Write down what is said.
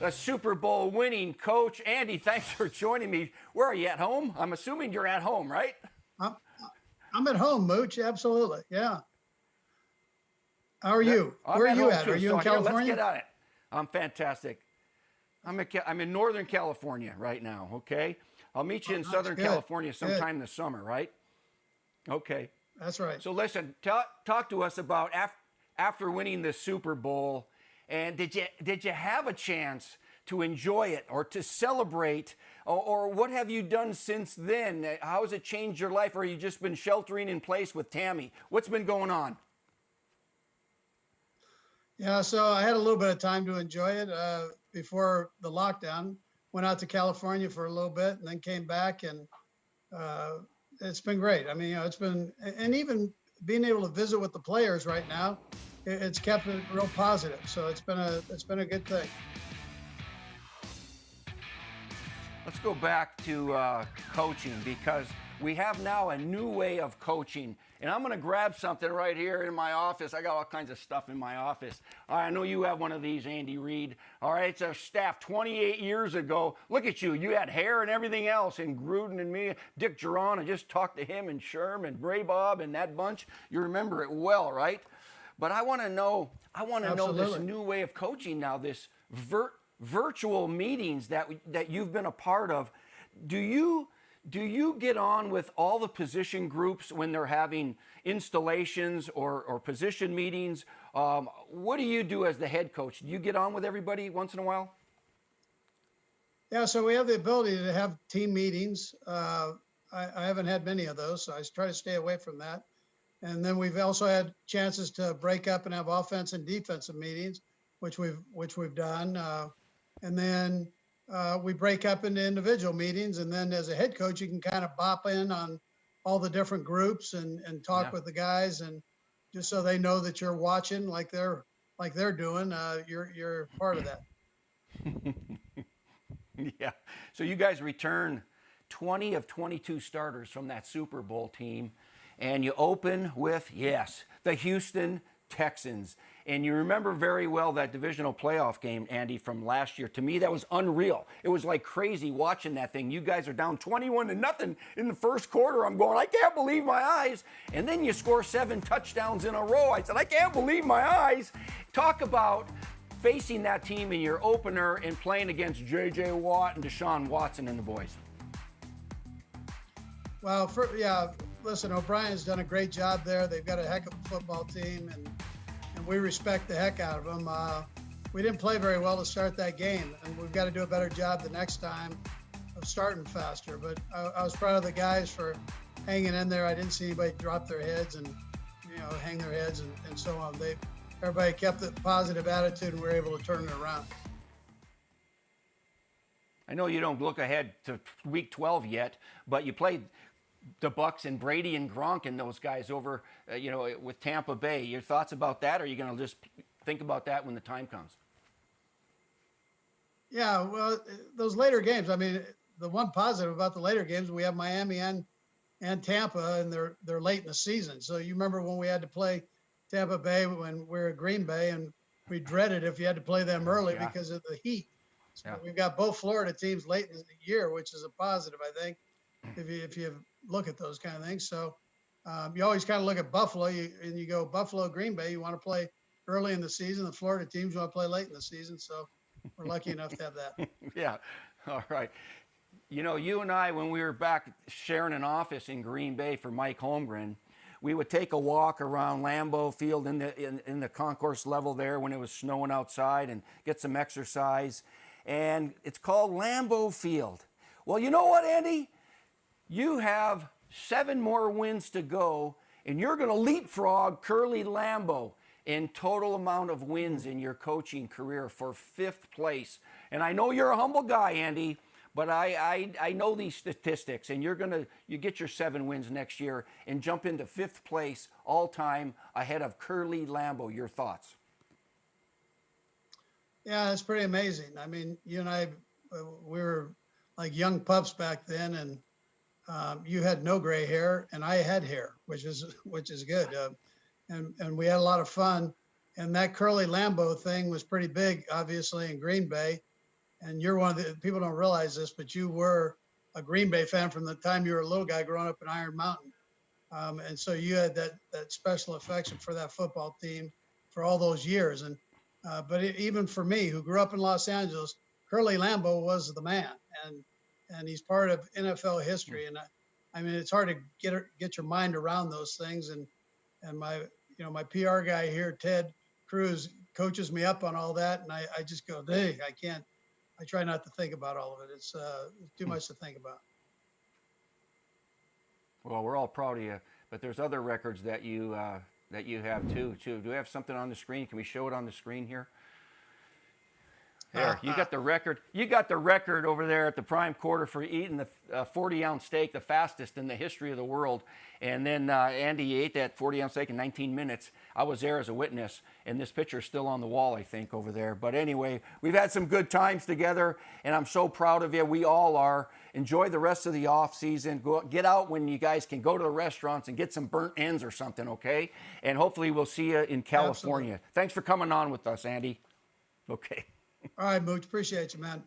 the Super Bowl winning coach. Andy, thanks for joining me. Where are you, at home? I'm assuming you're at home, right? I'm, I'm at home, Mooch. Absolutely. Yeah. How are you? I'm Where are at you home at? Are too. you So in here, let's California? get on it. I'm fantastic. I'm in Northern California right now, okay? I'll meet you Oh, in nice. Southern Good. California Good. sometime this summer, right? Okay. That's right. So listen, talk to us about after winning the Super Bowl, and did you have a chance to enjoy it or to celebrate, or what have you done since then? How has it changed your life, or have you just been sheltering in place with Tammy? What's been going on? Yeah. So I had a little bit of time to enjoy it before the lockdown. Went out to California for a little bit and then came back, and uh, it's been great. I mean, it's been, and even being able to visit with the players right now, it's kept it real positive. So it's been a good thing. Let's go back to coaching, because we have now a new way of coaching. And I'm going to grab something right here in my office. I got all kinds of stuff in my office. All right, I know you have one of these, Andy Reid. All right, it's our staff 28 years ago. Look at you. You had hair and everything else. And Gruden and me, Dick Geron, I just talked to him, and Sherm and Bray Bob and that bunch. You remember it well, right? But I want to know this new way of coaching now, this virtual meetings that you've been a part of. Do you get on with all the position groups when they're having installations or position meetings? What do you do as the head coach? Do you get on with everybody once in a while? Yeah. So we have the ability to have team meetings. I haven't had many of those, so I try to stay away from that. And then we've also had chances to break up and have offense and defensive meetings, which we've done. And then we break up into individual meetings. And then as a head coach, you can kind of bop in on all the different groups and talk Yeah. with the guys, and just so they know that you're watching like they're doing. You're part of that. Yeah. So you guys return 20 of 22 starters from that Super Bowl team, and you open with, yes, the Houston Texans. And you remember very well that divisional playoff game, Andy, from last year. To me, that was unreal. It was like crazy watching that thing. You guys are down 21-0 in the first quarter. I'm going, I can't believe my eyes. And then you score 7 touchdowns in a row. I said, I can't believe my eyes. Talk about facing that team in your opener and playing against J.J. Watt and Deshaun Watson and the boys. Well, yeah, listen, O'Brien's done a great job there. They've got a heck of a football team, and we respect the heck out of them. We didn't play very well to start that game, and we've got to do a better job the next time of starting faster. But I was proud of the guys for hanging in there. I didn't see anybody drop their heads and hang their heads and so on. Everybody kept a positive attitude, and we were able to turn it around. I know you don't look ahead to week 12 yet, but you played the Bucs and Brady and Gronk and those guys over, with Tampa Bay. Your thoughts about that? Or are you going to just think about that when the time comes? Yeah, well, those later games. I mean, the one positive about the later games, we have Miami and Tampa, and they're late in the season. So you remember when we had to play Tampa Bay when we were at Green Bay, and we dreaded if you had to play them early because of the heat. So we've got both Florida teams late in the year, which is a positive, I think, if you look at those kind of things. So you always kind of look at Buffalo, and you go Buffalo, Green Bay. You want to play early in the season. The Florida teams want to play late in the season. So we're lucky enough to have that. Yeah. All right. You and I, when we were back sharing an office in Green Bay for Mike Holmgren, we would take a walk around Lambeau Field in the concourse level there when it was snowing outside and get some exercise. And it's called Lambeau Field. Well, you know what, Andy? You have 7 more wins to go, and you're going to leapfrog Curly Lambeau in total amount of wins in your coaching career for 5th place. And I know you're a humble guy, Andy, but I know these statistics, and you get your 7 wins next year and jump into 5th place all time ahead of Curly Lambeau. Your thoughts? Yeah, it's pretty amazing. I mean, you and I, we were like young pups back then, and you had no gray hair, and I had hair, which is good. And we had a lot of fun. And that Curly Lambeau thing was pretty big, obviously, in Green Bay. and you're one of the people don't realize this, but you were a Green Bay fan from the time you were a little guy growing up in Iron Mountain. And so you had that special affection for that football team for all those years. And but even for me, who grew up in Los Angeles, Curly Lambeau was the man, and he's part of NFL history. And I mean, it's hard to get your mind around those things. And my PR guy here, Ted Cruz, coaches me up on all that, and I just go, dang, I can't. I try not to think about all of it. It's too much to think about. Well, we're all proud of you, but there's other records that you have too. Do we have something on the screen? Can we show it on the screen here? There, you got the record. You got the record over there at the prime quarter for eating the 40-ounce steak, the fastest in the history of the world. And then Andy ate that 40-ounce steak in 19 minutes. I was there as a witness, and this picture's still on the wall, I think, over there. But anyway, we've had some good times together, and I'm so proud of you. We all are. Enjoy the rest of the off season. Get out when you guys can go to the restaurants and get some burnt ends or something, okay? And hopefully we'll see you in California. Absolutely. Thanks for coming on with us, Andy. Okay. All right, Mooch. Appreciate you, man.